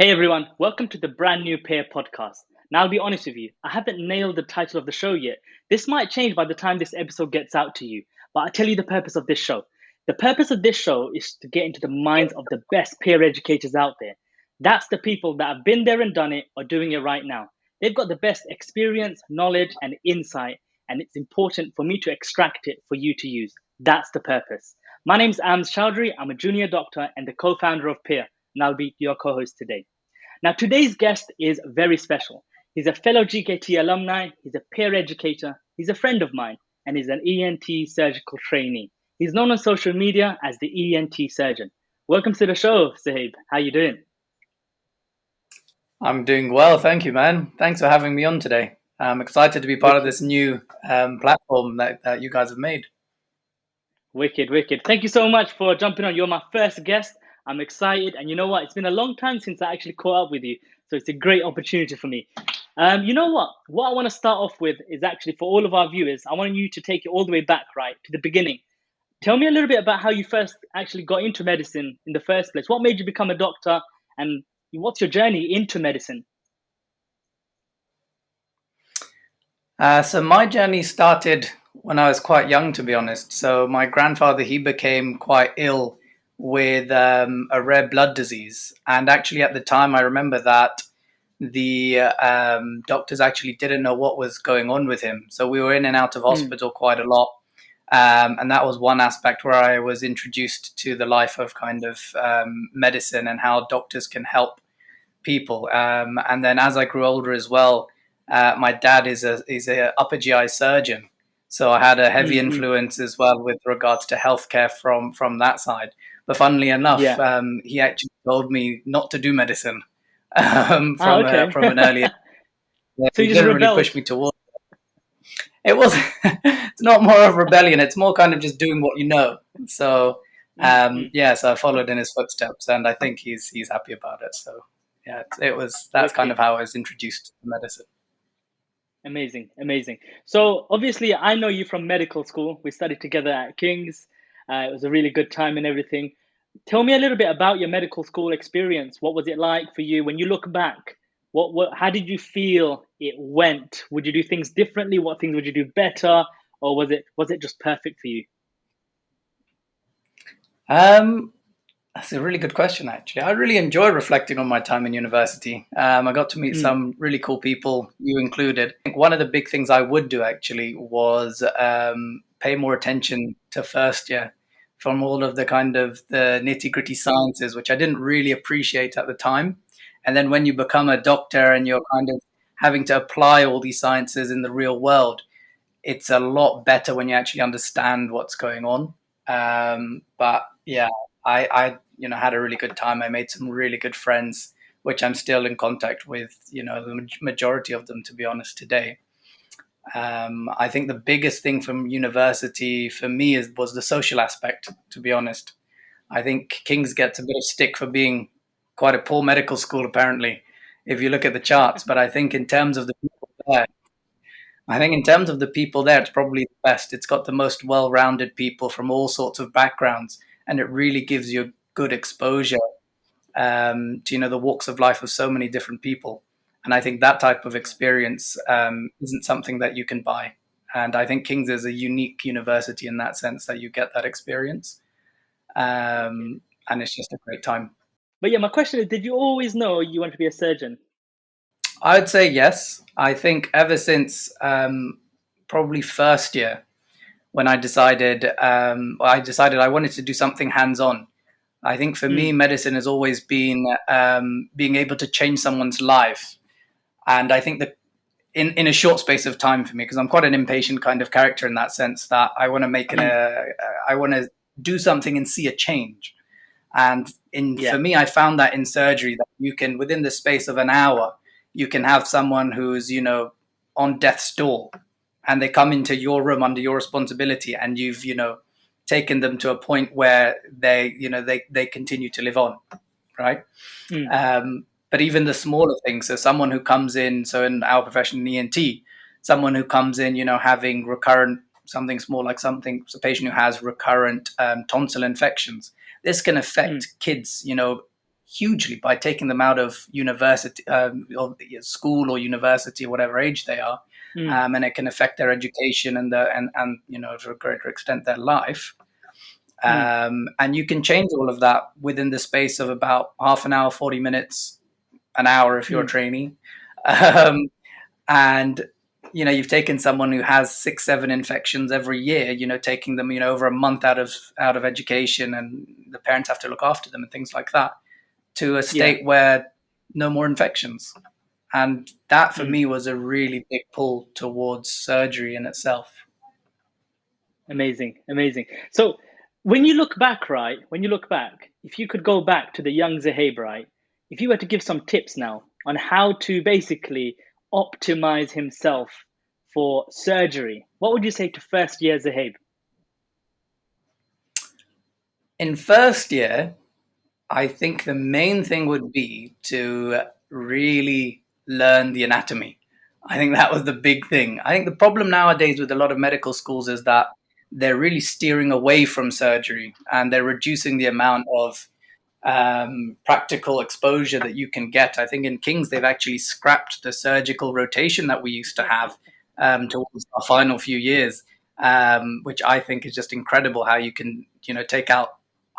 Hey everyone, welcome to the brand new Peer podcast. Now, I'll be honest with you, I haven't nailed the title of the show yet. This might change by the time this episode gets out to you, but I'll tell you the purpose of this show. The purpose of this show is to get into the minds of the best peer educators out there. That's the people that have been there and done it or doing it right now. They've got the best experience, knowledge, and insight, and it's important for me to extract it for you to use. That's the purpose. My name's Ams Chowdhury. I'm a junior doctor and the co-founder of Peer, and I'll be your co-host today. Now, today's guest is very special. He's a fellow GKT alumni, he's a peer educator, he's a friend of mine, and he's an ENT surgical trainee. He's known on social media as the ENT surgeon. Welcome to the show, Zohaib. How you doing? I'm doing well, thank you, man. Thanks for having me on today. I'm excited to be part of this new platform that you guys have made. Wicked. Thank you so much for jumping on. You're my first guest. I'm excited. And you know what? It's been a long time since I actually caught up with you. So it's a great opportunity for me. You know what? What I want to start off with is actually for all of our viewers, I want you to take it all the way back, right, to the beginning. Tell me a little bit about how you first actually got into medicine in the first place. What made you become a doctor? And what's your journey into medicine? So my journey started when I was quite young, to be honest. So my grandfather, he became quite ill with a rare blood disease. And actually at the time, I remember that the doctors actually didn't know what was going on with him. So we were in and out of hospital quite a lot. And that was one aspect where I was introduced to the life of kind of medicine and how doctors can help people. And then as I grew older as well, my dad is a upper GI surgeon. So I had a heavy influence as well with regards to healthcare from that side. But funnily enough, he actually told me not to do medicine from an early age. So he you just didn't rebelled. really push me towards it. Was it's not more of rebellion. It's more kind of just doing what you know. So so I followed in his footsteps, and I think he's happy about it. So yeah, that's kind of how I was introduced to medicine. Amazing. So obviously, I know you from medical school. We studied together at King's. It was a really good time and everything. Tell me a little bit about your medical school experience. What was it like for you when you look back? How did you feel it went? Would you do things differently? What things would you do better, or was it just perfect for you? That's a really good question, actually. I really enjoy reflecting on my time in university. I got to meet some really cool people, you included. I think one of the big things I would do actually was pay more attention to first year from all of the kind of the nitty-gritty sciences, which I didn't really appreciate at the time. And then when you become a doctor and you're kind of having to apply all these sciences in the real world, it's a lot better when you actually understand what's going on. But yeah, I had a really good time. I made some really good friends, which I'm still in contact with, the majority of them, to be honest, today. I think the biggest thing from university for me was the social aspect, to be honest. I think King's gets a bit of stick for being quite a poor medical school, apparently, if you look at the charts. But I think in terms of the people there, it's probably the best. It's got the most well-rounded people from all sorts of backgrounds, and it really gives you a good exposure to the walks of life of so many different people. And I think that type of experience isn't something that you can buy. And I think King's is a unique university in that sense that you get that experience, and it's just a great time. But yeah, my question is, did you always know you want to be a surgeon? I would say yes. I think ever since probably first year, when I decided I wanted to do something hands-on. I think for me, medicine has always been being able to change someone's life. And I think that in a short space of time for me, because I'm quite an impatient kind of character in that sense, that I want to I want to do something and see a change. And for me, I found that in surgery that you can, within the space of an hour, you can have someone who's, on death's door, and they come into your room under your responsibility, and you've, taken them to a point where they continue to live on, right? But even the smaller things, so someone who comes in, so in our profession, ENT, someone who comes in, having recurrent, something small like a patient who has recurrent tonsil infections. This can affect kids, hugely by taking them out of university, or school or university, whatever age they are, and it can affect their education and to a greater extent their life. And you can change all of that within the space of about half an hour, 40 minutes, an hour if you're a trainee. And you've taken someone who has 6-7 infections every year, taking them over a month out of education, and the parents have to look after them and things like that, to a state where no more infections. And that for me was a really big pull towards surgery in itself. Amazing. So when you look back, if you could go back to the young Zohaib, right, if you were to give some tips now on how to basically optimize himself for surgery, what would you say to first year Zohaib? In first year, I think the main thing would be to really learn the anatomy. I think that was the big thing. I think the problem nowadays with a lot of medical schools is that they're really steering away from surgery, and they're reducing the amount of practical exposure that you can get. I think in King's, they've actually scrapped the surgical rotation that we used to have towards our final few years, which I think is just incredible how you can, take out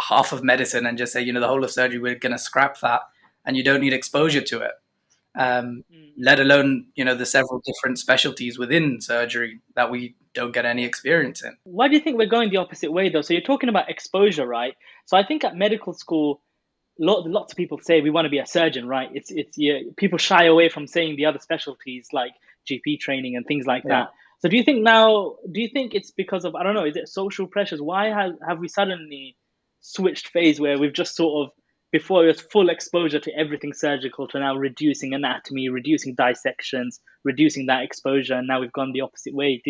half of medicine and just say, the whole of surgery, we're going to scrap that, and you don't need exposure to it. Let alone, the several different specialties within surgery that we don't get any experience in. Why do you think we're going the opposite way, though? So you're talking about exposure, right? So I think at medical school, lots of people say we want to be a surgeon, right? People shy away from saying the other specialties like GP training and things like that. So do you think it's because of, I don't know, is it social pressures? Why have we suddenly switched phase where we've just sort of, before it was full exposure to everything surgical, to now reducing anatomy, reducing dissections, reducing that exposure, and now we've gone the opposite way?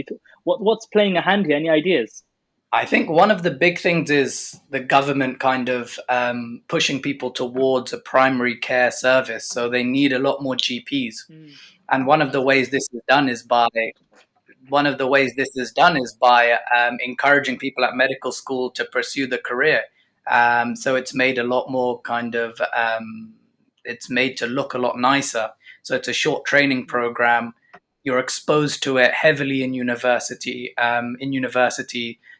What's playing a hand here? Any ideas? I think one of the big things is the government kind of pushing people towards a primary care service. So they need a lot more GPs. And one of the ways this is done is by encouraging people at medical school to pursue the career. So it's made a lot more it's made to look a lot nicer. So it's a short training program. You're exposed to it heavily in university.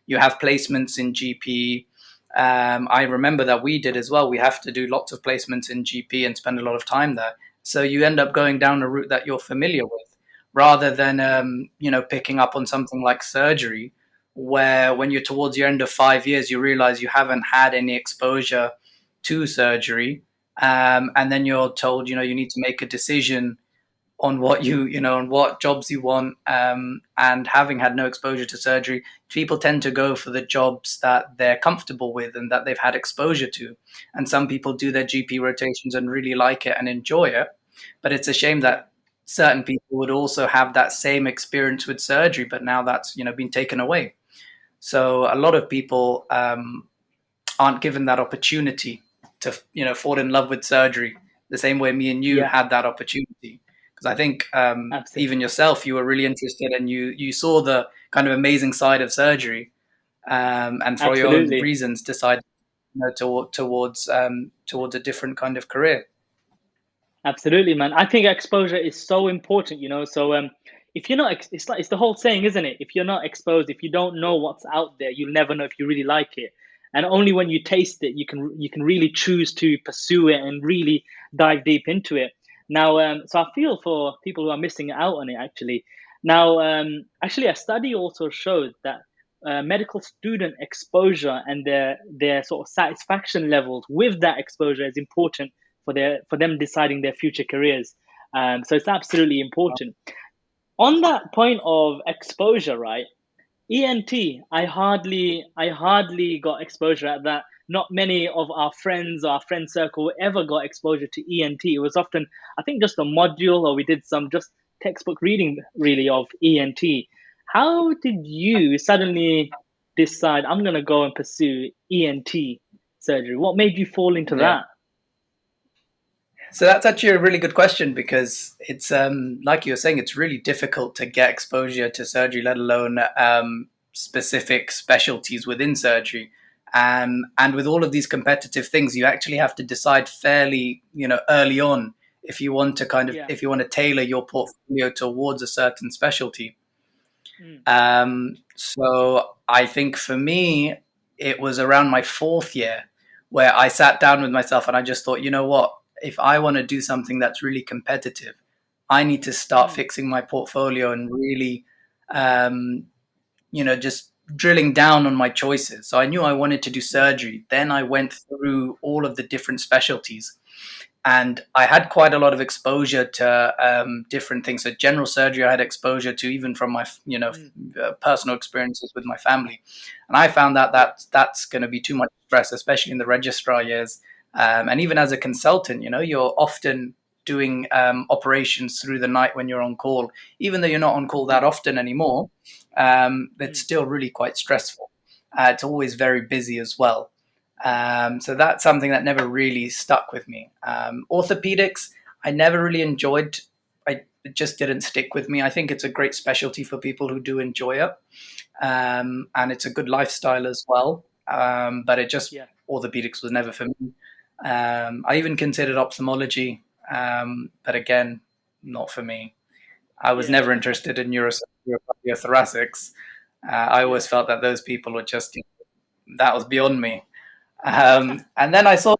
You have placements in GP. I remember that we did as well. We have to do lots of placements in GP and spend a lot of time there. So you end up going down a route that you're familiar with, rather than picking up on something like surgery, where when you're towards your end of 5 years, you realize you haven't had any exposure to surgery, and then you're told you need to make a decision on what on what jobs you want, and having had no exposure to surgery, people tend to go for the jobs that they're comfortable with and that they've had exposure to. And some people do their GP rotations and really like it and enjoy it, but it's a shame that certain people would also have that same experience with surgery, but now that's been taken away. So a lot of people aren't given that opportunity to fall in love with surgery the same way me and you had that opportunity. Because I think even yourself, you were really interested, and you saw the kind of amazing side of surgery, and for your own reasons decided towards a different kind of career. Absolutely, man. I think exposure is so important, So if you're not, it's the whole saying, isn't it? If you're not exposed, if you don't know what's out there, you'll never know if you really like it. And only when you taste it, you can really choose to pursue it and really dive deep into it. Now, so I feel for people who are missing out on it, actually. Now, actually, a study also showed that medical student exposure and their sort of satisfaction levels with that exposure is important for them deciding their future careers. So it's absolutely important. On that point of exposure, right? ENT, I hardly got exposure at that. Not many of our friends or our friend circle ever got exposure to ENT. It was often, I think, just a module, or we did some just textbook reading really of ENT. How did you suddenly decide I'm going to go and pursue ENT surgery? What made you fall into that? So that's actually a really good question, because it's like you were saying, it's really difficult to get exposure to surgery, let alone specific specialties within surgery. And with all of these competitive things, you actually have to decide fairly, early on if you want to Yeah. if you want to tailor your portfolio towards a certain specialty. So I think for me, it was around my fourth year where I sat down with myself and I just thought, you know what? If I want to do something that's really competitive, I need to start fixing my portfolio and really, just drilling down on my choices. So I knew I wanted to do surgery. Then I went through all of the different specialties. And I had quite a lot of exposure to different things. So general surgery, I had exposure to even from my, personal experiences with my family. And I found that that's going to be too much stress, especially in the registrar years. And even as a consultant, you're often doing operations through the night when you're on call. Even though you're not on call that often anymore, it's still really quite stressful. It's always very busy as well. So that's something that never really stuck with me. Orthopedics, I never really enjoyed. It just didn't stick with me. I think it's a great specialty for people who do enjoy it. And it's a good lifestyle as well. But orthopedics was never for me. I even considered ophthalmology, but again, not for me. I was never interested in neurosurgery or thoracics. I always felt that those people were just, that was beyond me. And then I saw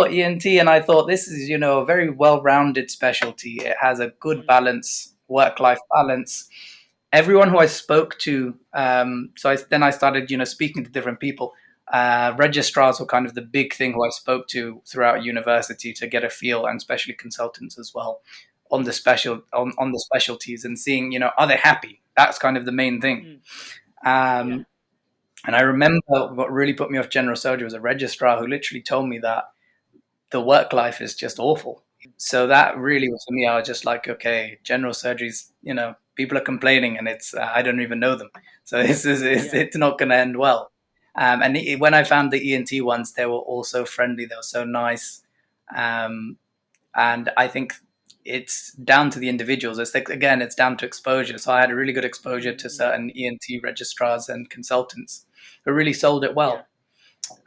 ENT and I thought this is, a very well-rounded specialty. It has a good balance, work-life balance. Everyone who I spoke to, then I started, speaking to different people. Registrars were kind of the big thing who I spoke to throughout university to get a feel, and especially consultants as well, on the specialties and seeing, are they happy? That's kind of the main thing. And I remember what really put me off general surgery was a registrar who literally told me that the work life is just awful. So that really was for me. I was just like, okay, general surgeries, people are complaining and it's, I don't even know them. So it's not going to end well. When I found the ENT ones, they were all so friendly. They were so nice. And I think it's down to the individuals. It's like, again, it's down to exposure. So I had a really good exposure to certain ENT registrars and consultants who really sold it well.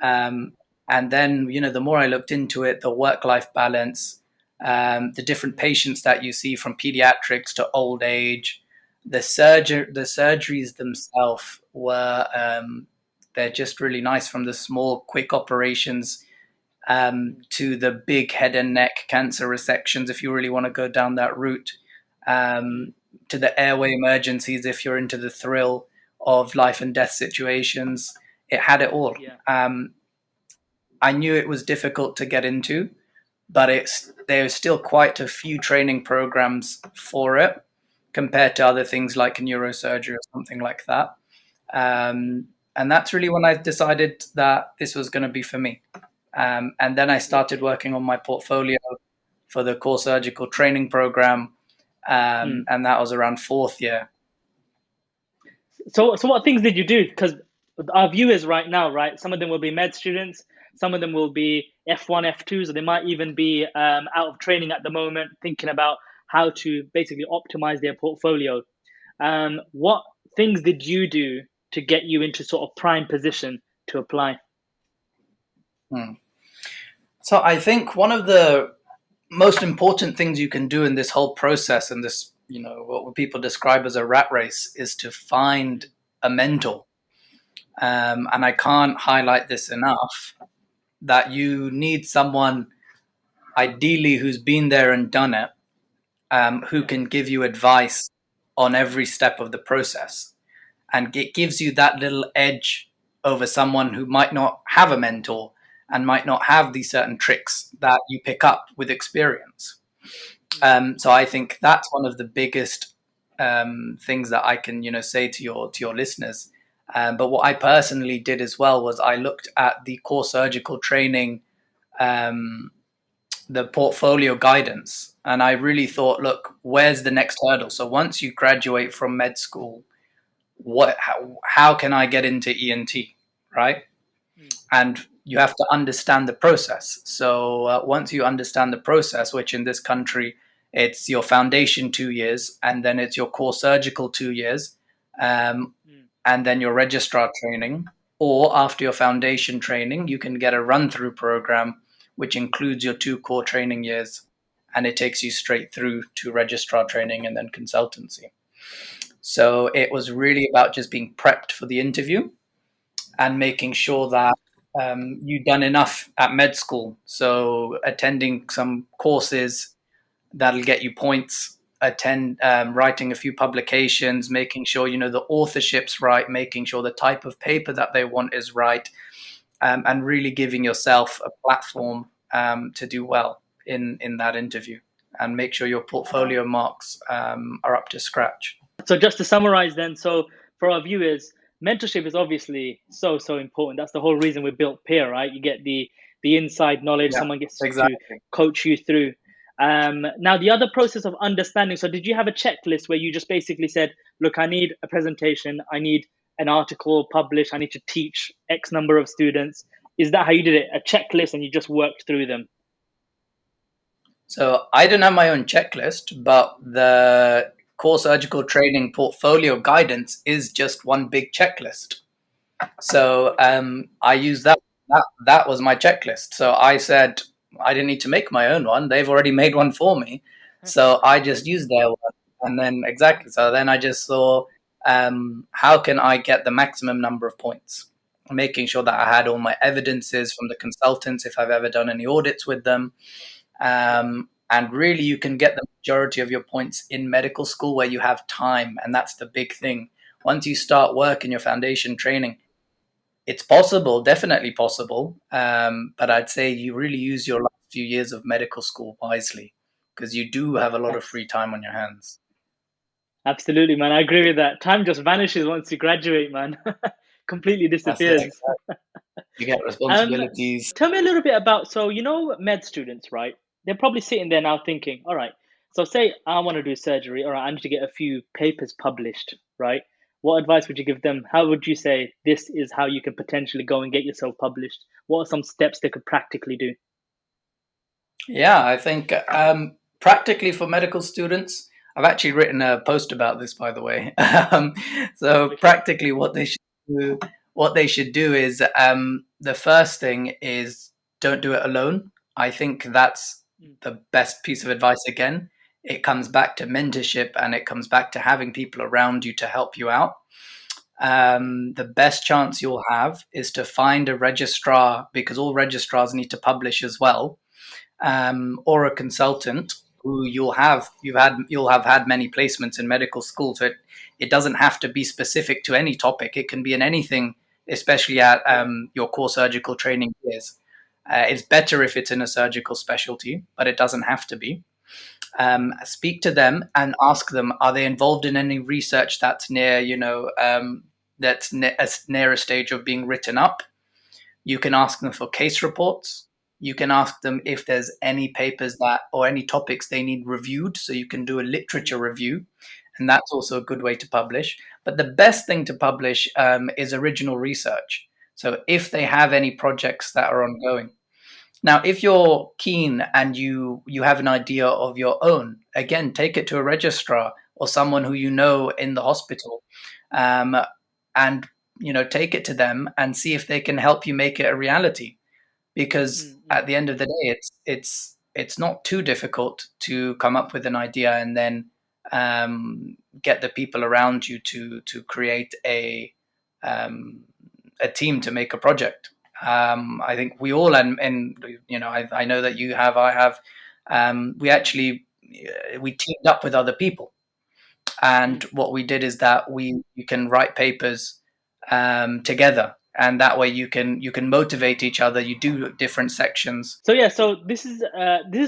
And then, the more I looked into it, the work-life balance, the different patients that you see from pediatrics to old age, the surgeries themselves were, they're just really nice, from the small, quick operations to the big head and neck cancer resections, if you really want to go down that route, to the airway emergencies, if you're into the thrill of life and death situations. It had it all. I knew it was difficult to get into, but there's still quite a few training programs for it compared to other things like neurosurgery or something like that. And that's really when I decided that this was going to be for me. And then I started working on my portfolio for the core surgical training program. And that was around fourth year. So what things did you do? Because our viewers right now, right, some of them will be med students, some of them will be F1, F2s, or they might even be out of training at the moment, thinking about how to basically optimize their portfolio. What things did you do to get you into sort of prime position to apply? So I think one of the most important things you can do in this whole process, and this, what people describe as a rat race, is to find a mentor. And I can't highlight this enough, that you need someone ideally who's been there and done it, who can give you advice on every step of the process. And it gives you that little edge over someone who might not have a mentor and might not have these certain tricks that you pick up with experience. So I think that's one of the biggest things that I can, say to your listeners. But what I personally did as well was I looked at the core surgical training, the portfolio guidance, and I really thought, look, where's the next hurdle? So once you graduate from med school, how can I get into ENT, right? And you have to understand the process. So once you understand the process, which in this country, it's your foundation 2 years, and then it's your core surgical 2 years, and then your registrar training. Or after your foundation training, you can get a run-through program, which includes your 2 core training years, and it takes you straight through to registrar training and then consultancy. So it was really about just being prepped for the interview and making sure that you've done enough at med school. So attending some courses that'll get you points, writing a few publications, making sure you know the authorship's right, making sure the type of paper that they want is right, and really giving yourself a platform to do well in that interview, and make sure your portfolio marks are up to scratch. So just to summarize then, so for our viewers, mentorship is obviously so important. That's the whole reason we built Peerr, right? You get the inside knowledge, Yeah, someone gets exactly. to coach you through. Now the other process of understanding, so did you have a checklist where you just basically said, look, I need a presentation, I need an article published, I need to teach X number of students? Is that how you did it? A checklist and you just worked through them? So I don't have my own checklist, but the core surgical training portfolio guidance is just one big checklist. So I used that. That was my checklist. So I said I didn't need to make my own one. They've already made one for me. So I just used their one. And then exactly. So then I just saw how can I get the maximum number of points, making sure that I had all my evidences from the consultants if I've ever done any audits with them. And really, you can get the majority of your points in medical school where you have time. And that's the big thing. Once you start work in your foundation training, it's possible, definitely possible. But I'd say you really use your last few years of medical school wisely, because you do have a lot of free time on your hands. Absolutely, man. I agree with that. Time just vanishes once you graduate, man. Completely disappears. Exactly. You get responsibilities. Tell me a little bit about, so you know, med students, right? They're probably sitting there now thinking, all right, so say I want to do surgery, all right, I need to get a few papers published, right? What advice would you give them? How would you say this is how you can potentially go and get yourself published? What are some steps they could practically do? Yeah, I think practically for medical students, I've actually written a post about this, by the way. So practically, what they should do is the first thing is don't do it alone. I think that's the best piece of advice. Again, it comes back to mentorship, and it comes back to having people around you to help you out. The best chance you'll have is to find a registrar, because all registrars need to publish as well, or a consultant who you'll have had many placements in medical school. So it doesn't have to be specific to any topic. It can be in anything, especially at your core surgical training years. It's better if it's in a surgical specialty, but it doesn't have to be. Speak to them and ask them, are they involved in any research that's near, near a stage of being written up? You can ask them for case reports. You can ask them if there's any papers that or any topics they need reviewed. So you can do a literature review, and that's also a good way to publish. But the best thing to publish is original research. So if they have any projects that are ongoing. Now, if you're keen and you have an idea of your own, again, take it to a registrar or someone who you know in the hospital, and take it to them and see if they can help you make it a reality. Because at the end of the day, it's not too difficult to come up with an idea and then get the people around you to create a team to make a project. I think we all, and I know that you have, I have, we teamed up with other people, and what we did is that you can write papers together, and that way you can motivate each other. You do different sections. So yeah, so this is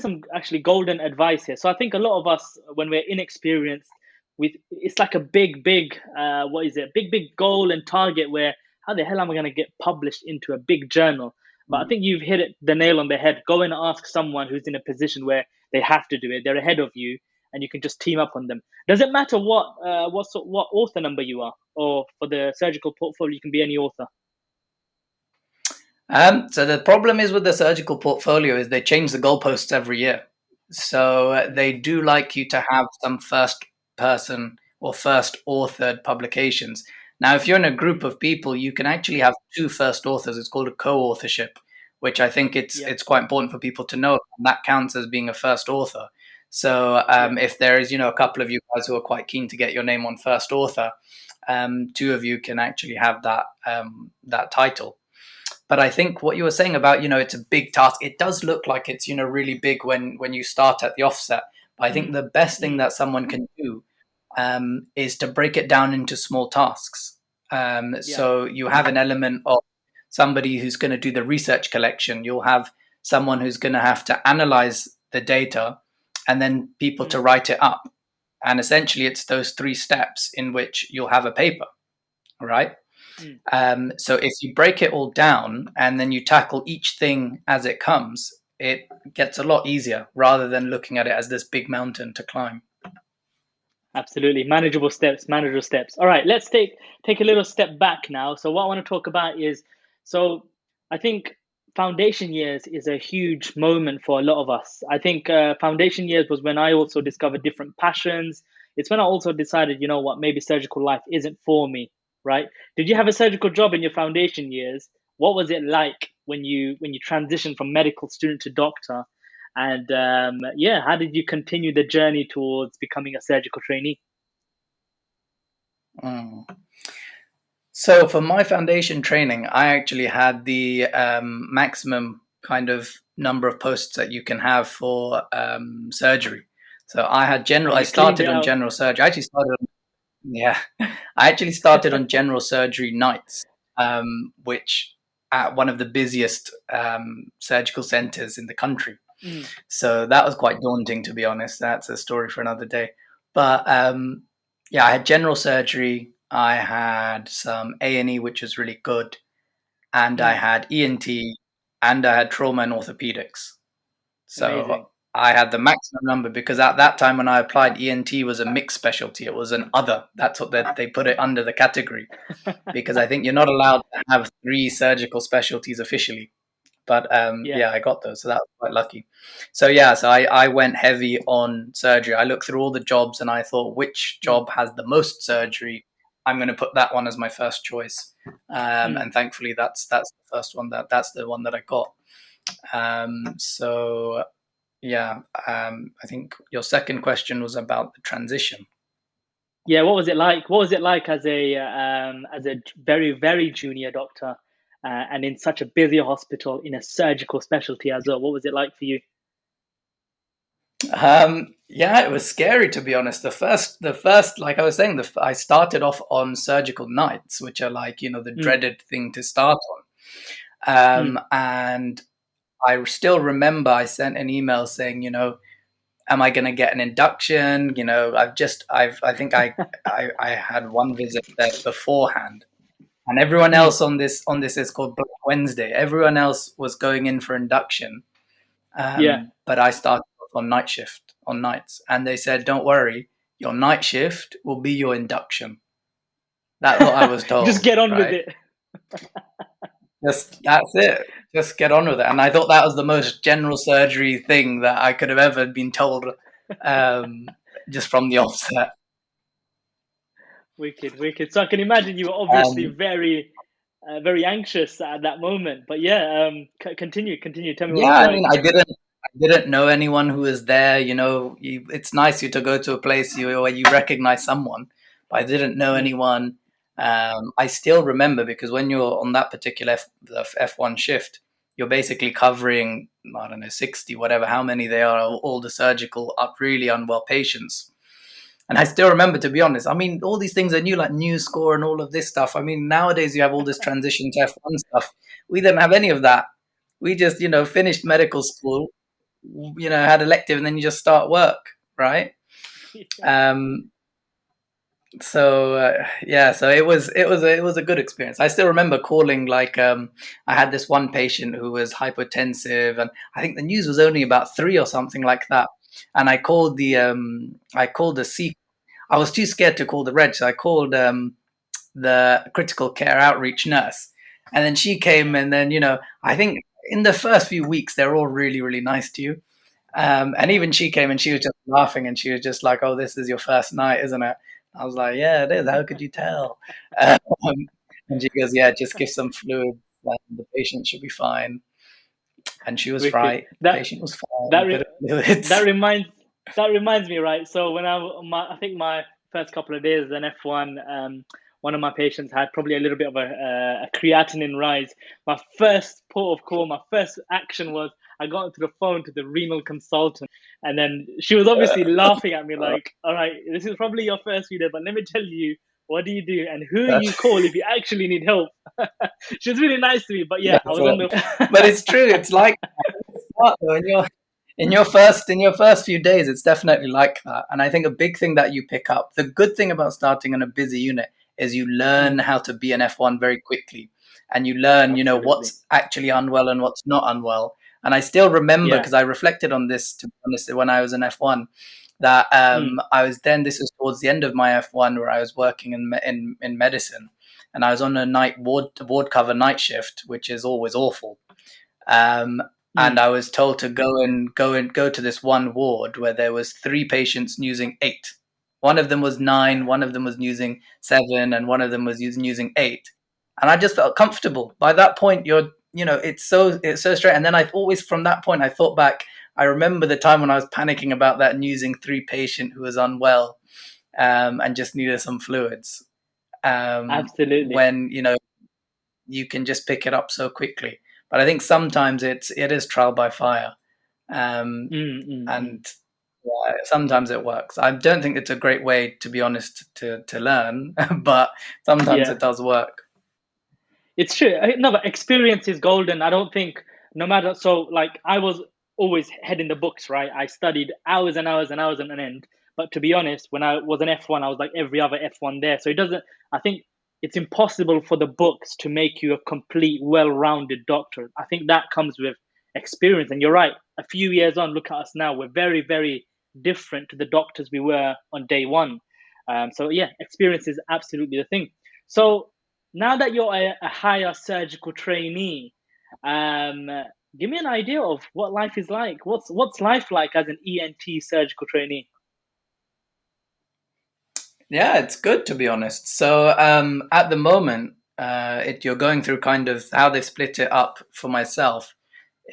some actually golden advice here. So I think a lot of us, when we're inexperienced, it's like a big what is it? Big goal and target where how the hell am I going to get published into a big journal? But I think you've hit the nail on the head. Go and ask someone who's in a position where they have to do it. They're ahead of you, and you can just team up on them. Does it matter what author number you are, or for the surgical portfolio, you can be any author? So the problem is with the surgical portfolio is they change the goalposts every year. So they do like you to have some first person or first authored publications. Now, if you're in a group of people, you can actually have two first authors. It's called a co-authorship, which I think Yeah. it's quite important for people to know. That counts as being a first author. So if there is, a couple of you guys who are quite keen to get your name on first author, two of you can actually have that title. But I think what you were saying about, it's a big task. It does look like it's, really big when you start at the offset. But I think the best thing that someone can do is to break it down into small tasks. So you have an element of somebody who's going to do the research collection. You'll have someone who's going to have to analyze the data, and then people to write it up. And essentially, it's those 3 steps in which you'll have a paper, right? So if you break it all down and then you tackle each thing as it comes, it gets a lot easier rather than looking at it as this big mountain to climb. Absolutely. Manageable steps, manageable steps. All right, let's take a little step back now. So what I want to talk about is, so I think foundation years is a huge moment for a lot of us. I think foundation years was when I also discovered different passions. It's when I also decided, you know what, maybe surgical life isn't for me, right? Did you have a surgical job in your foundation years? What was it like when you transitioned from medical student to doctor? And how did you continue the journey towards becoming a surgical trainee? So for my foundation training, I actually had the maximum kind of number of posts that you can have for surgery. So I had general. I started on general surgery. I actually started on general surgery nights, which at one of the busiest surgical centers in the country. So that was quite daunting, to be honest. That's a story for another day. But I had general surgery. I had some A&E, which was really good. And I had ENT, and I had trauma and orthopedics. So amazing. I had the maximum number because at that time when I applied, ENT was a mixed specialty. It was an other. That's what they put it under the category because I think you're not allowed to have 3 surgical specialties officially. But I got those, so that was quite lucky. So I went heavy on surgery. I looked through all the jobs and I thought, which job has the most surgery? I'm going to put that one as my first choice. And thankfully, that's the first one. That's the one that I got. I think your second question was about the transition. Yeah, what was it like? What was it like as a very, very junior doctor, and in such a busy hospital in a surgical specialty as well? What was it like for you? It was scary, to be honest. The first, like I was saying, I started off on surgical nights, which are like the dreaded thing to start on. And I still remember I sent an email saying, am I going to get an induction? I think I had one visit there beforehand, and everyone else on this is called Black Wednesday. Everyone else was going in for induction, but I started on night shift on nights, and they said, "Don't worry, your night shift will be your induction." That's what I was told. Just get on with it. That's it. Just get on with it. And I thought that was the most general surgery thing that I could have ever been told, just from the offset. Wicked. So I can imagine you were obviously very, very anxious at that moment. But continue. Tell me. I didn't know anyone who was there. It's nice to go to a place where you recognize someone, but I didn't know anyone. I still remember because when you're on that particular F1 shift, you're basically covering, 60, whatever, how many they are, all the surgical, really unwell patients. And I still remember, to be honest, all these things I knew, like News Score and all of this stuff. Nowadays you have all this transition to F1 stuff. We didn't have any of that. We just, finished medical school, had elective, and then you just start work, right? So it was a good experience. I still remember calling, I had this one patient who was hypotensive, and I think the news was only about 3 or something like that. And I called the C. I was too scared to call the reg, so I called the critical care outreach nurse, and then she came, and then I think in the first few weeks they're all really, really nice to you. And even she came and she was just laughing and she was just like, "Oh, this is your first night, isn't it?" I was like, yeah, it is. How could you tell? Um, and she goes, yeah, just give some fluid, and the patient should be fine. And she was Wicked. right. The patient was fine. That A bit re- of fluids. that reminds that reminds me, right? So when I think my first couple of days in F1, one of my patients had probably a little bit of a creatinine rise. My first port of call, my first action was I got onto the phone to the renal consultant, and then she was obviously laughing at me like, "All right, this is probably your first video, but let me tell you." What do you do and who you call if you actually need help? She was really nice to me, but yeah, I That's was on it. the. But it's true. It's like when you're in your first few days, it's definitely like that. And I think a big thing that you pick up, the good thing about starting on a busy unit is you learn Mm, how to be an F1 very quickly, and you learn, absolutely. what's actually unwell and what's not unwell. And I still remember Yeah. because I reflected on this, to be honest, when I was in F1, that Mm, I was then. This was towards the end of my F1 where I was working in medicine, and I was on a night ward cover night shift, which is always awful. Um, and mm, I was told to go to this one ward where there was three patients using 8. One of them was 9, one of them was using 7, and one of them was using 8. And I just felt comfortable. By that point, it's so straight. And then I always, from that point, I thought back. I remember the time when I was panicking about that and using 3 patient who was unwell, and just needed some fluids. absolutely. When you can just pick it up so quickly. But I think sometimes it is trial by fire, um, Mm, mm, mm. and yeah, sometimes it works. I don't think it's a great way, to be honest, to learn, but sometimes Yeah. it does work. It's true. No, but experience is golden. I don't think no matter. So, like, I was always head in the books, right? I studied hours and hours and hours on end. But to be honest, when I was an F1, I was like every other F1 there. So it doesn't. I think it's impossible for the books to make you a complete, well-rounded doctor. I think that comes with experience. And you're right. A few years on, look at us now. We're very, very different to the doctors we were on day one. So yeah, experience is absolutely the thing. So now that you're a higher surgical trainee, um, give me an idea of what life is like. What's life like as an ENT surgical trainee? Yeah, it's good, to be honest. So at the moment, you're going through kind of how they've split it up for myself.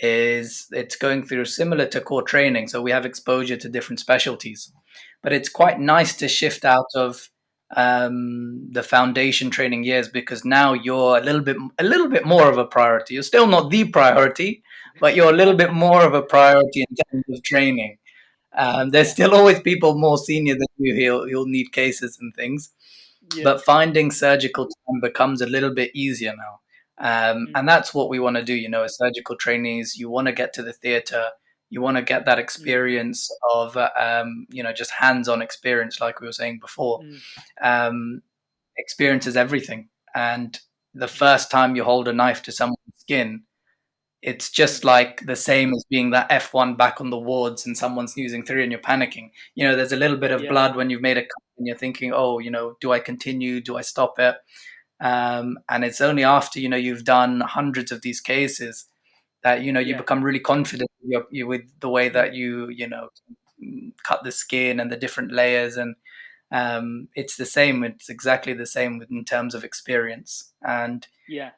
Is it's going through similar to core training, so we have exposure to different specialties, but it's quite nice to shift out of the foundation training years because now you're a little bit more of a priority. You're still not the priority, but you're a little bit more of a priority in terms of training. There's Yeah, still always people more senior than you who'll need cases and things, yeah, but finding surgical time becomes a little bit easier now. And mm, that's what we want to do. As surgical trainees, you want to get to the theater, you want to get that mm, experience of, just hands on experience, like we were saying before. mm, Um, Experience is everything. And the mm, first time you hold a knife to someone's skin, it's mm. just like the same as being that F1 back on the wards and someone's using 3 and you're panicking. There's a little bit of Yeah, blood when you've made a cut and you're thinking, oh, do I continue? Do I stop it? And it's only after, you've done hundreds of these cases that, you yeah, become really confident with the way mm, that cut the skin and the different layers. And it's the same. It's exactly the same in terms of experience. And yeah,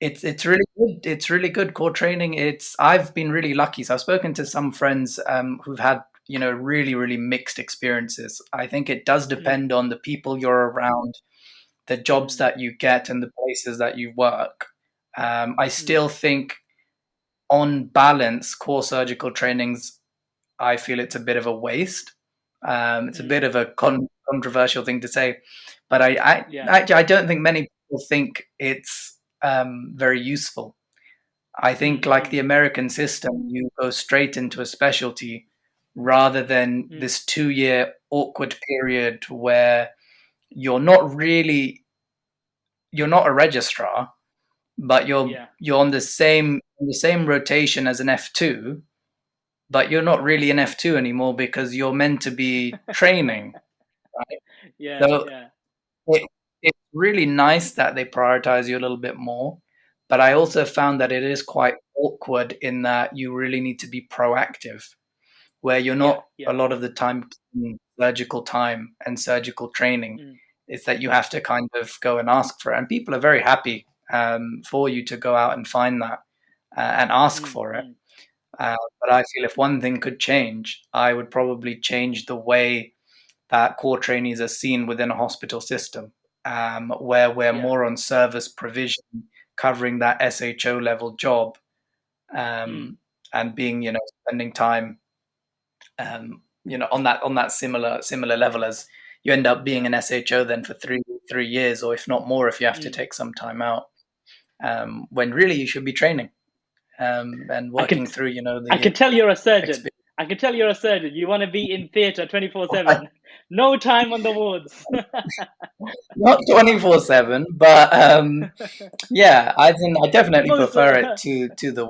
it's really good. It's really good core training. I've been really lucky. So I've spoken to some friends who've had really really mixed experiences. I think it does mm, depend on the people you're around, the jobs mm, that you get, and the places that you work. I mm, still think, on balance, core surgical trainings, I feel it's a bit of a waste. It's a mm, bit of a controversial thing to say, but yeah, I don't think many people think it's very useful. I think, mm, like mm, the American system, you go straight into a specialty rather than mm, this 2-year awkward period where you're not really you're not a registrar, but yeah, you're on the same rotation as an F2, but you're not really an F2 anymore because you're meant to be training, right? yeah, So yeah, it, it's really nice that they prioritize you a little bit more, but I mm, also found that it is quite awkward in that you really need to be proactive. where you're Yeah, not yeah. a lot of the time in surgical time and surgical training. It's that you have to kind of go and ask for it, and people are very happy for you to go out and find that and ask for it. But I feel if one thing could change, I would probably change the way that core trainees are seen within a hospital system, where we're Yeah. more on service provision, covering that SHO level job, and being, spending time, on that similar level as you end up being an SHO then for three years, or if not more, if you have to take some time out, when really you should be training and I can working through, I the can tell you're a surgeon. experience. I can tell you're a surgeon. You want to be in theatre 24/7. No time on the wards. Not 24/7, but yeah, I definitely Most prefer it to the.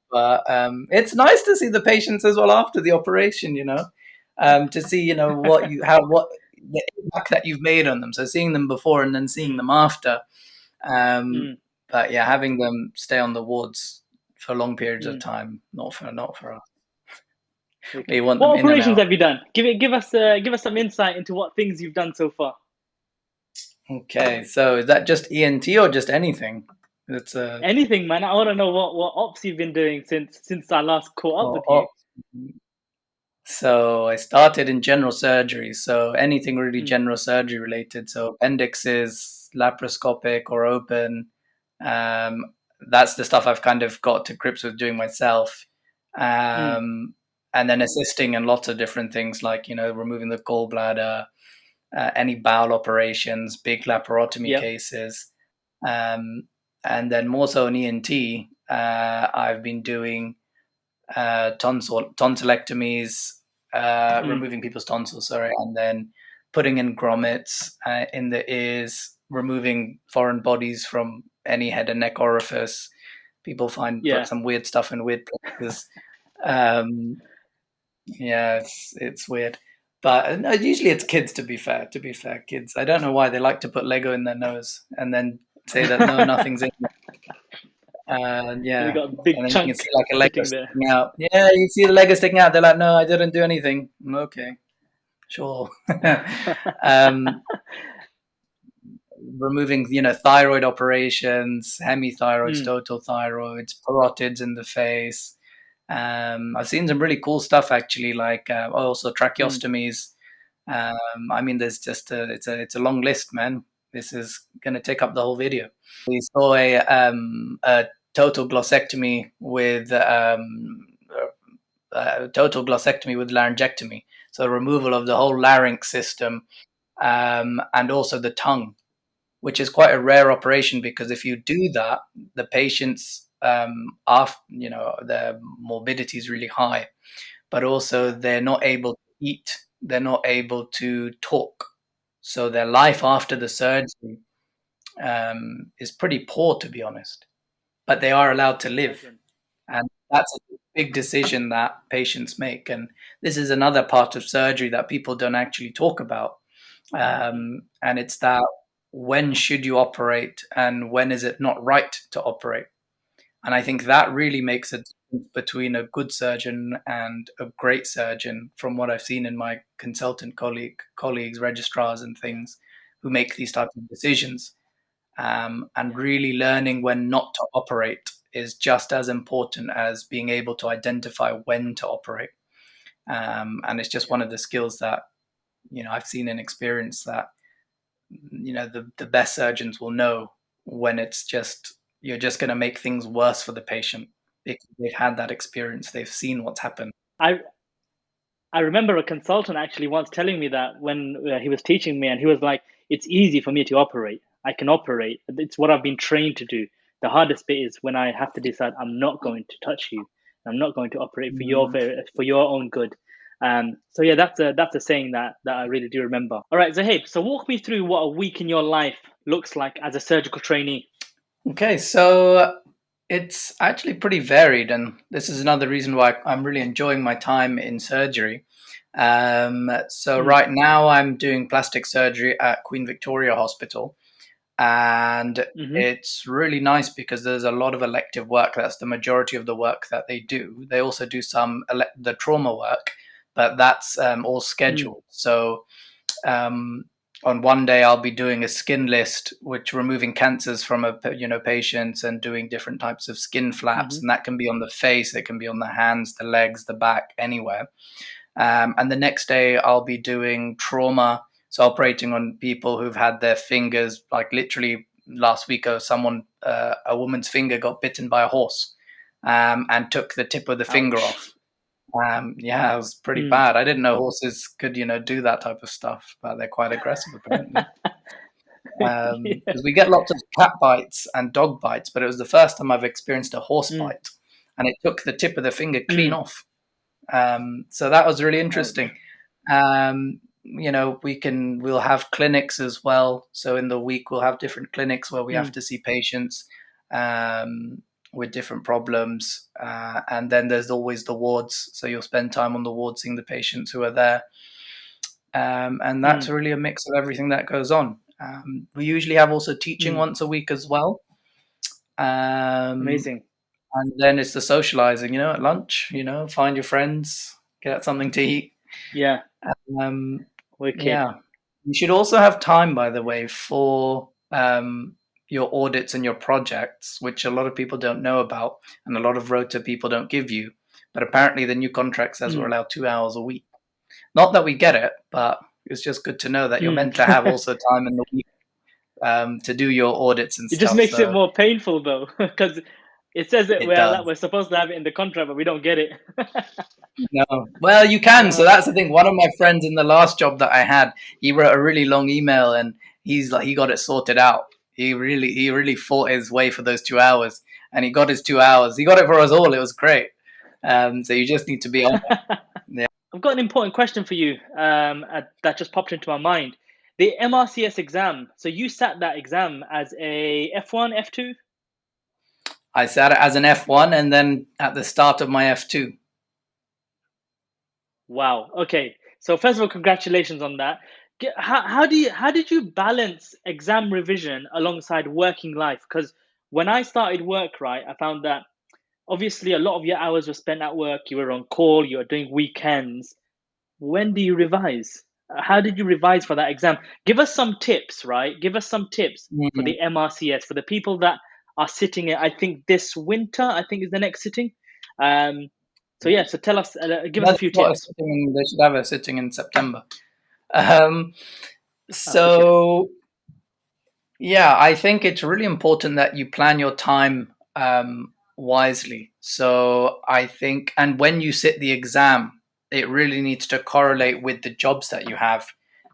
But it's nice to see the patients as well after the operation. To see what the impact that you've made on them. So seeing them before and then seeing them after. Um, but yeah, having them stay on the wards for long periods of time, not for us. Okay. We want them What in and operations out. have you done? Give us some insight into what things you've done so far. Okay, so is that just ENT or just anything? It's Anything, man. I want to know what ops you've been doing since I last caught up with you. oh, So I started in general surgery, so anything really general surgery related. So appendixes, laparoscopic or open. Um, that's the stuff I've kind of got to grips with doing myself. And then assisting in lots of different things like, removing the gallbladder, any bowel operations, big laparotomy Yep. cases. And then more so in ENT, I've been doing tonsillectomies, removing people's tonsils, and then putting in grommets in the ears, removing foreign bodies from any head and neck orifice. People put some weird stuff in weird places. Yeah, it's weird. But no, usually it's kids, to be fair. Kids. I don't know why they like to put Lego in their nose and then say that no, nothing's in there. They Yeah, got a big and then you can chunk see like a Lego sitting there. sticking out. Yeah, you see the Lego sticking out. They're like, no, I didn't do anything. Okay, sure. um, Removing, thyroid operations, hemithyroids, total thyroids, parotids in the face. I've seen some really cool stuff actually, like also tracheostomies. There's just it's a long list, man. This is going to take up the whole video. We saw a total glossectomy with laryngectomy, so removal of the whole larynx system, and also the tongue, which is quite a rare operation because if you do that, the patients their morbidity is really high, but also they're not able to eat, they're not able to talk, so their life after the surgery is pretty poor, to be honest. But they are allowed to live, and that's a big decision that patients make. And this is another part of surgery that people don't actually talk about, and it's that when should you operate and when is it not right to operate. And I think that really makes a difference between a good surgeon and a great surgeon, from what I've seen in my consultant colleagues, registrars and things who make these types of decisions. And really learning when not to operate is just as important as being able to identify when to operate. And it's just one of the skills that, I've seen in experience that, the best surgeons will know when you're just going to make things worse for the patient because they've had that experience. They've seen what's happened. I remember a consultant actually once telling me that when he was teaching me, and he was like, "It's easy for me to operate. I can operate. It's what I've been trained to do. The hardest bit is when I have to decide I'm not going to touch you. I'm not going to operate for your own good." So yeah, that's a saying that I really do remember. All right, Zohaib. So walk me through what a week in your life looks like as a surgical trainee. Okay, so it's actually pretty varied, and this is another reason why I'm really enjoying my time in surgery. So right now I'm doing plastic surgery at Queen Victoria Hospital, And Mm-hmm. it's really nice because there's a lot of elective work. That's the majority of the work that they do. They also do some the trauma work, but that's all Mm. scheduled. So um, on one day I'll be doing a skin list, which removing cancers from patients and doing different types of skin flaps, Mm-hmm. and that can be on the face, it can be on the hands, the legs, the back, anywhere. And the next day I'll be doing trauma, so operating on people who've had their fingers, like literally last week, a woman's finger got bitten by a horse, and took the tip of the finger Ouch. off. Yeah, it was pretty Mm. bad. I didn't know horses could, do that type of stuff, but they're quite aggressive apparently. Yeah. Because we get lots of cat bites and dog bites, but it was the first time I've experienced a horse Mm. bite, and it took the tip of the finger clean Mm. off. So that was really interesting. Ouch. We'll have clinics as well. So in the week, we'll have different clinics where we have Mm. to see patients with different problems. And then there's always the wards. So you'll spend time on the ward seeing the patients who are there. And that's Mm. really a mix of everything that goes on. We usually have also teaching Mm. once a week as well. Um, Amazing. and then it's the socializing, at lunch, find your friends, get something to eat. Yeah. Um, Wicked. yeah. You should also have time, by the way, for your audits and your projects, which a lot of people don't know about, and a lot of rota people don't give you. But apparently, the new contract says we're Mm. allowed 2 hours a week. Not that we get it, but it's just good to know that you're Mm. meant to have also time in the week to do your audits and It just stuff. makes it So more painful though, because it says that it does. we're supposed to have it in the contract, but we don't get it. No. Well, you can. So Uh, that's the thing. One of my friends in the last job that I had, he wrote a really long email, and he got it sorted out. He really fought his way for those 2 hours, and he got his 2 hours. He got it for us all. It was great. So you just need to be on it. Yeah. I've got an important question for you that just popped into my mind. The MRCS exam. So you sat that exam as a F1, F2? I sat it as an F1, and then at the start of my F2. Wow. Okay. So first of all, congratulations on that. How did you balance exam revision alongside working life? Because when I started work, right, I found that obviously a lot of your hours were spent at work. You were on call. You were doing weekends. When do you revise? How did you revise for that exam? Give us some tips, right? Give us some tips for Mhm. the MRCS for the people that are sitting it. I think this winter, I think is the next sitting. Um, so yeah, so tell us, give us a That's few what a tips. sitting. They should have a sitting in September. Um, Wicked. so Yeah, I think it's really important that you plan your time wisely. So I think, and when you sit the exam, it really needs to correlate with the jobs that you have.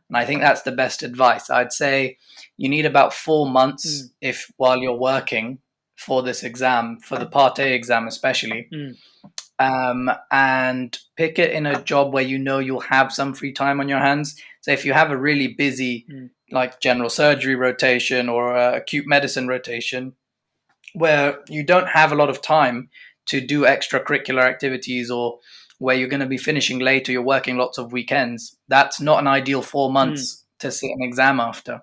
And I think that's the best advice. I'd say you need about 4 months Mm, if while you're working for this exam, for the Part A exam especially, mm, and pick it in a job where you know you'll have some free time on your hands. So if you have a really busy, mm, like general surgery rotation or acute medicine rotation, where you don't have a lot of time to do extracurricular activities, or where you're going to be finishing late or you're working lots of weekends, that's not an ideal four mm, months to sit an exam after.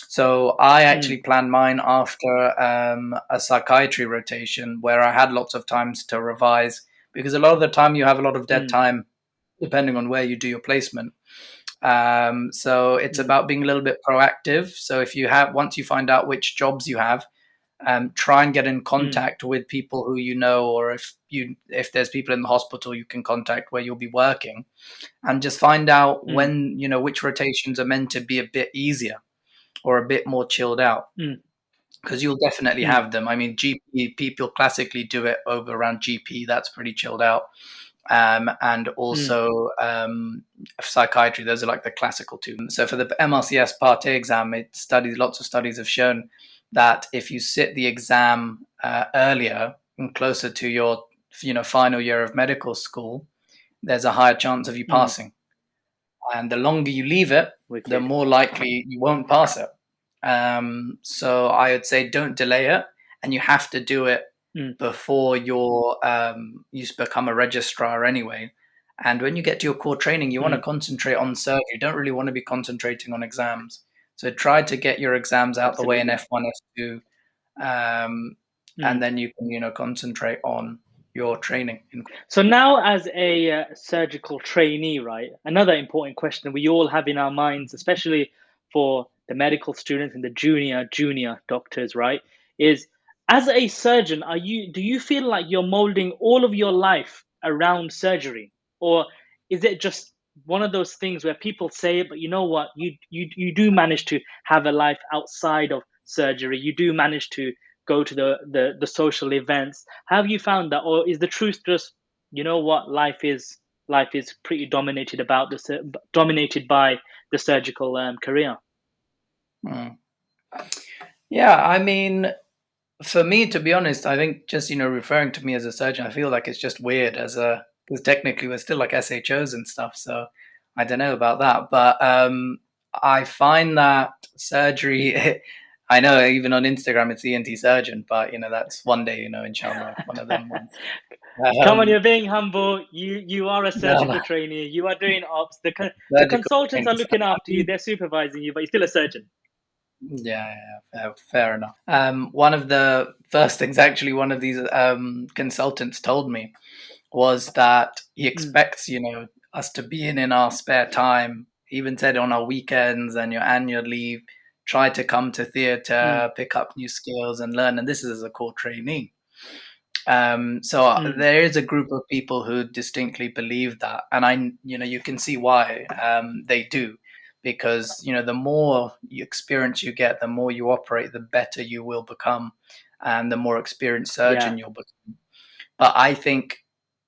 So I mm, actually planned mine after a psychiatry rotation where I had lots of times to revise, because a lot of the time you have a lot of dead mm, time depending on where you do your placement. So it's mm, about being a little bit proactive. So if you have, once you find out which jobs you have, try and get in mm, contact with people who you know, or if there's people in the hospital you can contact where you'll be working, and just find out mm, when which rotations are meant to be a bit easier or a bit more chilled out, mm, because you'll definitely mm, have them. I mean, GP people classically do it over around GP. That's pretty chilled out. And mm, also psychiatry. Those are like the classical two. So for the MRCS Part A exam, lots of studies have shown that if you sit the exam earlier and closer to your final year of medical school, there's a higher chance of you mm. passing. And the longer you leave it, the Wicked. more likely you won't pass it. So I would say don't delay it, and you have to do it Mm, before you become a registrar anyway. And when you get to your core training, you want to mm, concentrate on surgery. You don't really want to be concentrating on exams. So try to get your exams out the way in Absolutely. F1, F2, and then you can, concentrate on your training. So now, as a surgical trainee, right? Another important question we all have in our minds, especially for the medical students and the junior doctors, right? Is as a surgeon, do you feel like you're molding all of your life around surgery, or is it just one of those things where people say it, but you know what? You do manage to have a life outside of surgery. You do manage to go to the social events. Have you found that, or is the truth just, you know what, life is pretty dominated by the surgical career? Mm. Yeah, I mean, for me, to be honest, I think just referring to me as a surgeon, I feel like it's just weird because technically we're still like SHOs and stuff. So I don't know about that, but I find that surgery. I know even on Instagram it's ENT surgeon, but that's one day, inshallah, one of them ones. Come on, Um, you're being humble. You are a no, no, surgical trainee. You are doing ops. The surgical consultants are things. looking I after you. mean, They're supervising you, but you're still a surgeon. yeah, fair enough. One of the first things, actually, one of these consultants told me was that he Mm, expects, us to be in our spare time, even said on our weekends and your annual leave, try to come to mm, theatre, pick up new skills and learn. And this is as a core trainee. So mm, there is a group of people who distinctly believe that, and you can see why they do, because the more experience you get, the more you operate, the better you will become, and the more experienced yeah. surgeon you'll become. But I think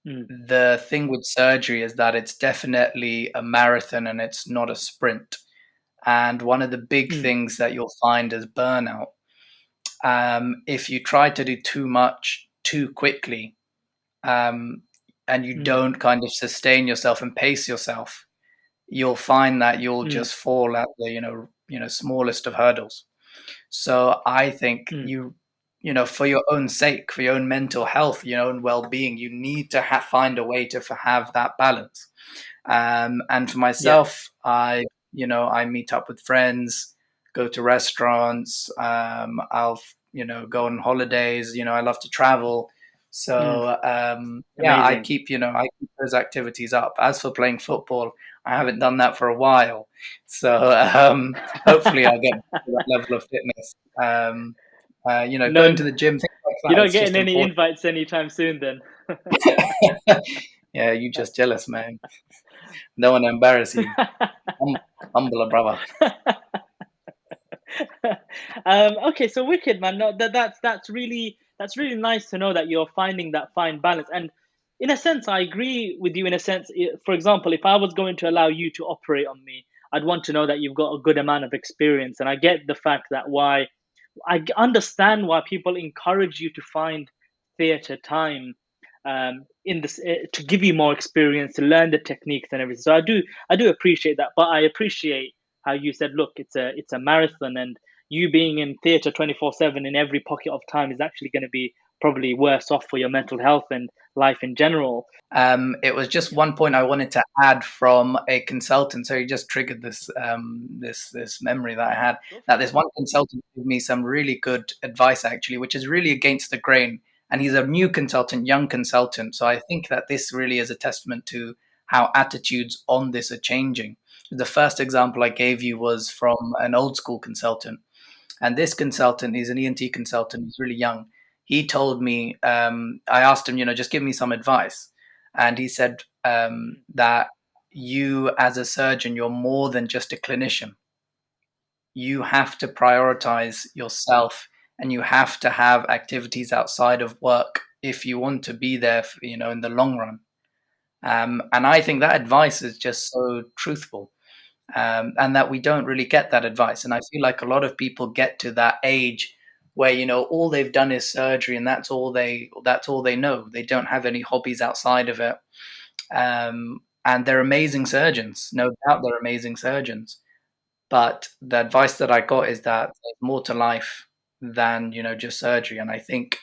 Mm, the thing with surgery is that it's definitely a marathon and it's not a sprint. And one of the big mm, things that you'll find is burnout. If you try to do too much too quickly, um, and you mm, don't kind of sustain yourself and pace yourself, you'll find that you'll mm, just fall at the smallest of hurdles. So I think mm, for your own sake, for your own mental health, your own well-being, you need to find a way to have that balance. And for yeah. myself, I meet up with friends, go to restaurants. I'll go on holidays. I love to travel. Mm, So yeah, I amazing. keep those activities up. As for playing football, I haven't done that for a while. So hopefully I'll get to that level of fitness. Going No, to the gym, things like you're that. not It's just getting any important. invites anytime soon, then. Yeah, you just jealous, man. Don't want to embarrass you. Hum- Humble, brother. Okay, so wicked, man. No, that's really nice to know that you're finding that fine balance. And in a sense, I agree with you. In a sense, for example, if I was going to allow you to operate on me, I'd want to know that you've got a good amount of experience. And I get the fact that why I understand why people encourage you to find theatre time, in this to give you more experience, to learn the techniques and everything. So I do appreciate that, but I appreciate how you said, look, it's a marathon, and you being in theatre 24/7 in every pocket of time is actually going to be probably worse off for your mental health and life in general. It was just one point I wanted to add from a consultant. So you just triggered this memory that I had. Go for That it. this one consultant gave me some really good advice, actually, which is really against the grain. And he's a new consultant, young consultant. So I think that this really is a testament to how attitudes on this are changing. The first example I gave you was from an old school consultant. And this consultant, he's an ENT consultant, he's really young. He told me, I asked him, just give me some advice. And he said Mm, that you, as a surgeon, you're more than just a clinician. You have to prioritize yourself and you have to have activities outside of work if you want to be there, in the long run. And I think that advice is just so truthful, and that we don't really get that advice. And I feel like a lot of people get to that age where all they've done is surgery, and that's all they know. They don't have any hobbies outside of it, and they're amazing surgeons. No doubt, they're amazing surgeons. But the advice that I got is that there's more to life than just surgery, and I think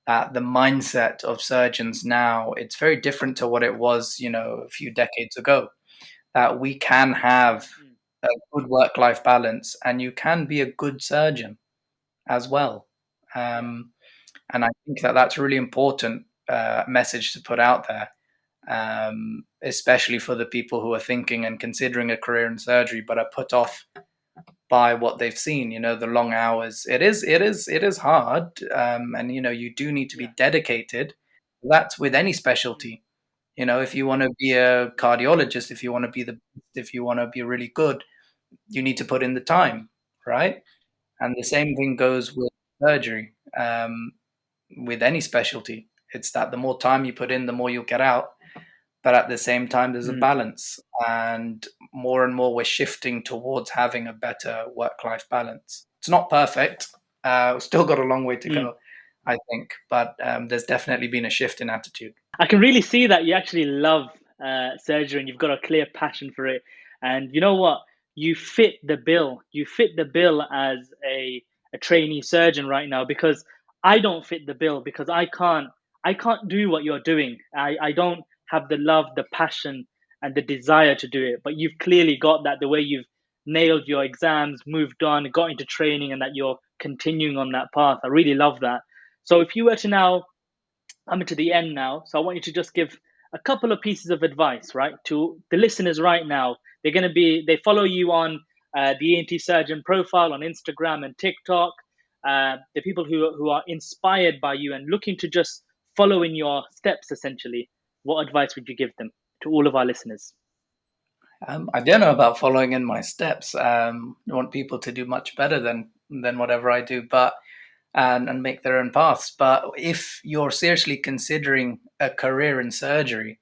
that the mindset of surgeons now, it's very different to what it was a few decades ago, that we can have mm, a good work-life balance, and you can be a good surgeon as well. And I think that that's a really important message to put out there, especially for the people who are thinking and considering a career in surgery, but are put off by what they've seen. The long hours. It is hard, and you do need to be dedicated. That's with any specialty. If you want to be a cardiologist, if you want to be if you want to be really good, you need to put in the time, right? And the same thing goes with surgery, with any specialty. It's that the more time you put in, the more you'll get out. But at the same time, there's a balance, and more we're shifting towards having a better work-life balance. It's not perfect. We've still got a long way to go, I think, but there's definitely been a shift in attitude. I can really see that you actually love surgery and you've got a clear passion for it. And you know what? You fit the bill. You fit the bill as a trainee surgeon right now, because I don't fit the bill, because I can't do what you're doing. I don't have the love, the passion, and the desire to do it. But you've clearly got that, the way you've nailed your exams, moved on, got into training, and that you're continuing on that path. I really love that. So if you were to now, coming to the end now, so I want you to just give a couple of pieces of advice, right, to the listeners right now. They follow you on the ENT Surgeon profile on Instagram and TikTok. The people who are inspired by you and looking to just follow in your steps, essentially, what advice would you give them, to all of our listeners? I don't know about following in my steps. I want people to do much better than whatever I do, but and make their own paths. But if you're seriously considering a career in surgery,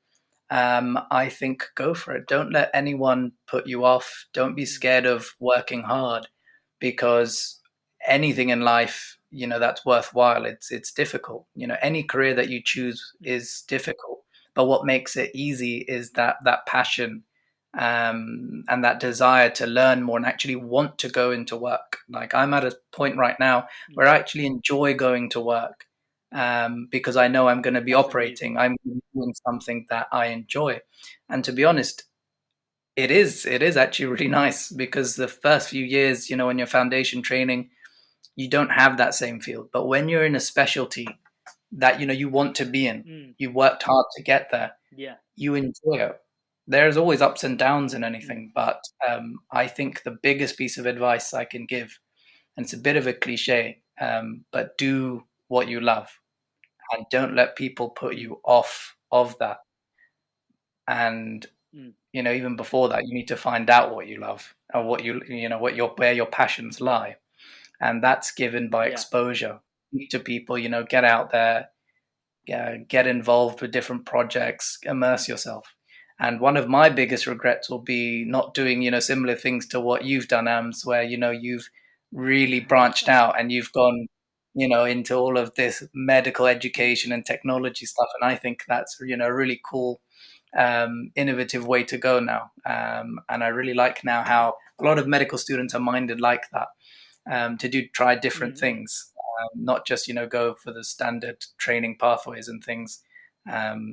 I think go for it. Don't let anyone put you off. Don't be scared of working hard, because anything in life, that's worthwhile. It's difficult. Any career that you choose is difficult, but what makes it easy is that passion, and that desire to learn more and actually want to go into work. Like, I'm at a point right now where I actually enjoy going to work, because I know I'm going to be operating. I'm doing something that I enjoy, and to be honest, it is actually really nice, because the first few years, when you're foundation training, you don't have that same field. But when you're in a specialty that you want to be in, you worked hard to get there, Yeah. you enjoy it. There's always ups and downs in anything, but I think the biggest piece of advice I can give, and it's a bit of a cliche, but do what you love, and don't let people put you off of that. And even before that, you need to find out what you love, or where your passions lie, and that's given by exposure. Speak to people, get out there, get involved with different projects, immerse yourself. And one of my biggest regrets will be not doing, similar things to what you've done, Ams, where, you've really branched out and you've gone, into all of this medical education and technology stuff. And I think that's, a really cool, innovative way to go now. And I really like now how a lot of medical students are minded like that, to try different things. Not just go for the standard training pathways and things.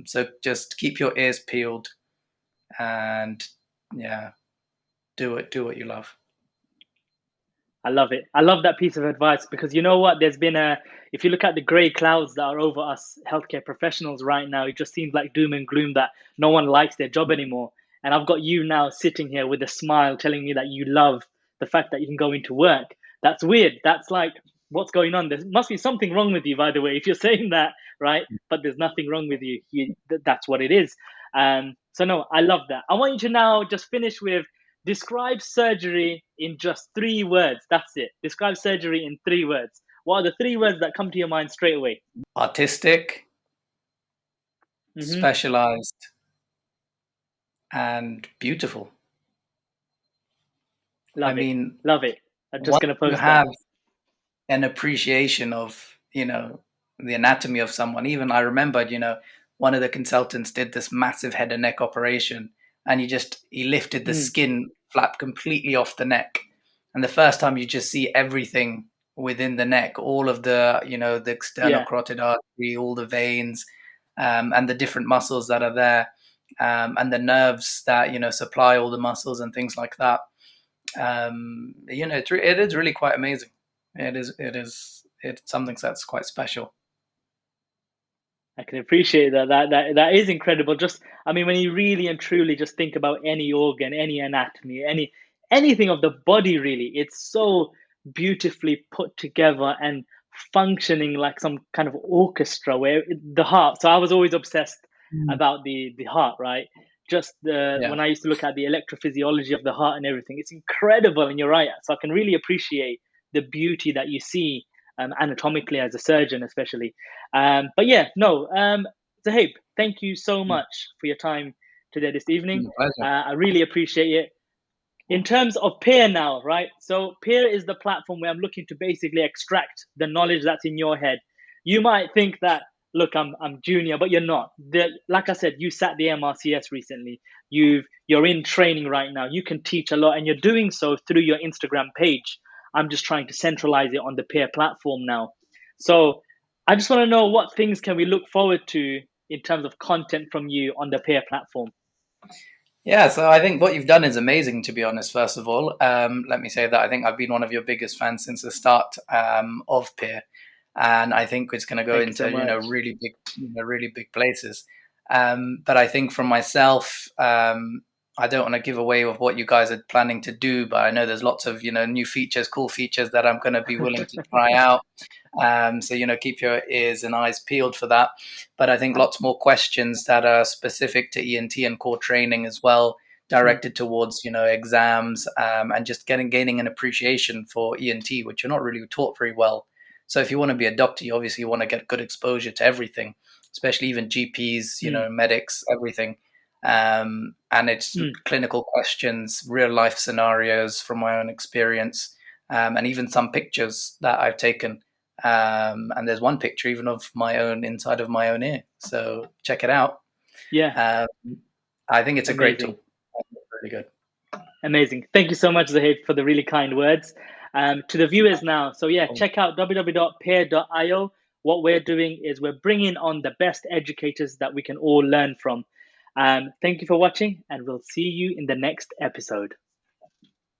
So just keep your ears peeled, and do what you love. I love it. I love that piece of advice, because you know what? If you look at the grey clouds that are over us healthcare professionals right now, it just seems like doom and gloom, that no one likes their job anymore. And I've got you now sitting here with a smile telling me that you love the fact that you can go into work. That's weird. That's like, what's going on? There must be something wrong with you, by the way, if you're saying that, right? But there's nothing wrong with you. That's what it is. So no, I love that. I want you to now just finish with, describe surgery in just 3 words. That's it. Describe surgery in 3 words. What are the 3 words that come to your mind straight away? Artistic, specialized, and beautiful. Love it. I'm just going to post you have an appreciation of, the anatomy of someone. Even I remembered, one of the consultants did this massive head and neck operation, and he lifted the skin flap completely off the neck. And the first time, you just see everything within the neck, all of the, the external carotid artery, all the veins, and the different muscles that are there, and the nerves that, supply all the muscles and things like that. it is really quite amazing. It's something that's quite special. I can appreciate that. That is incredible. Just, I mean, when you really and truly just think about any organ, any anatomy, anything of the body, really, it's so beautifully put together and functioning like some kind of orchestra. The heart. So I was always obsessed Mm. about the heart, right? Just the Yeah. when I used to look at the electrophysiology of the heart and everything, it's incredible. And you're right. So I can really appreciate the beauty that you see anatomically as a surgeon, especially. But yeah, no, Zahib, thank you so Mm. much for your time today, this evening. My pleasure. I really appreciate it. In terms of Peerr now, right? So Peerr is the platform where I'm looking to basically extract the knowledge that's in your head. You might think that, look, I'm junior, but you're not. Like I said, you sat the MRCS recently. You're in training right now. You can teach a lot, and you're doing so through your Instagram page. I'm just trying to centralize it on the Peerr platform now. So I just want to know, what things can we look forward to in terms of content from you on the Peerr platform? Yeah, so I think what you've done is amazing, to be honest. First of all, let me say that I think I've been one of your biggest fans since the start of Peer, and I think it's going to go Thank you so into much. really big places. But I think for myself, I don't want to give away of what you guys are planning to do, but I know there's lots of new features, cool features that I'm going to be willing to try out. So keep your ears and eyes peeled for that. But I think lots more questions that are specific to ENT and core training as well, Mm, directed towards exams, and just gaining an appreciation for ENT, which you're not really taught very well. So if you want to be a doctor, you obviously want to get good exposure to everything, especially even GPs, mm, medics, everything. And it's mm. clinical questions, real life scenarios from my own experience, and even some pictures that I've taken, and there's one picture even of my own inside of my own ear. So check it out. Yeah, Um, I think it's a great amazing. tool. Really good. Amazing. Thank you so much, Zahid, for the really kind words. To the viewers now, so yeah, Cool. check out www.peer.io. What we're doing is we're bringing on the best educators that we can all learn from. Thank you for watching, and we'll see you in the next episode.